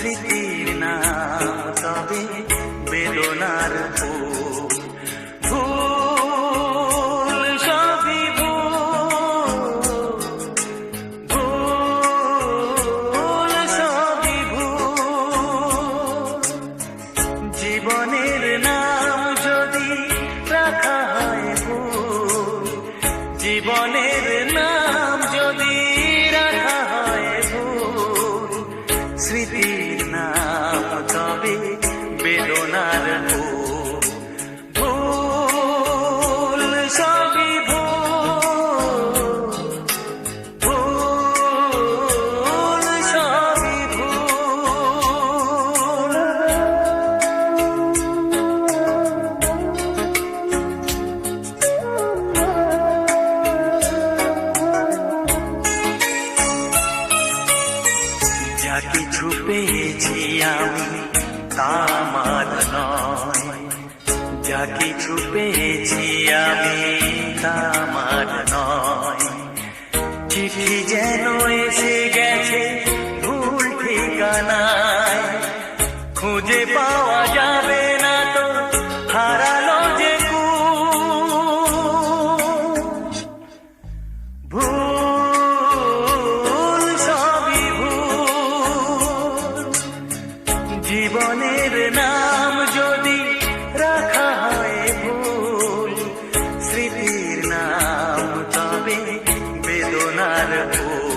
স্মৃতির নাম তবে বেদনার ফুল। ভুল সবই ভুল সবই ভুল। জীবনের নাম যদি রাখা হয় ভুল, জীবনের নাম যদি রাখা হয় ভুল, স্মৃতির নাম তবে বেদনার ফুল। ভুল সবই ভুল, ভুল সবই ভুল। যা কিছু পেয়েছি আমি তা আমার নয়, যা কিছু পেয়েছি আমি তা আমার নয়। চিঠি যেন এসে গেছে ভুল ঠিকানায়, খুঁজে পাওয়া যাবে না তো হারালো যে ভুল সবই ভুল। জীবনের নাম যদি রাখা হয় ভুল, স্মৃতির নাম তবে বেদনার ফুল।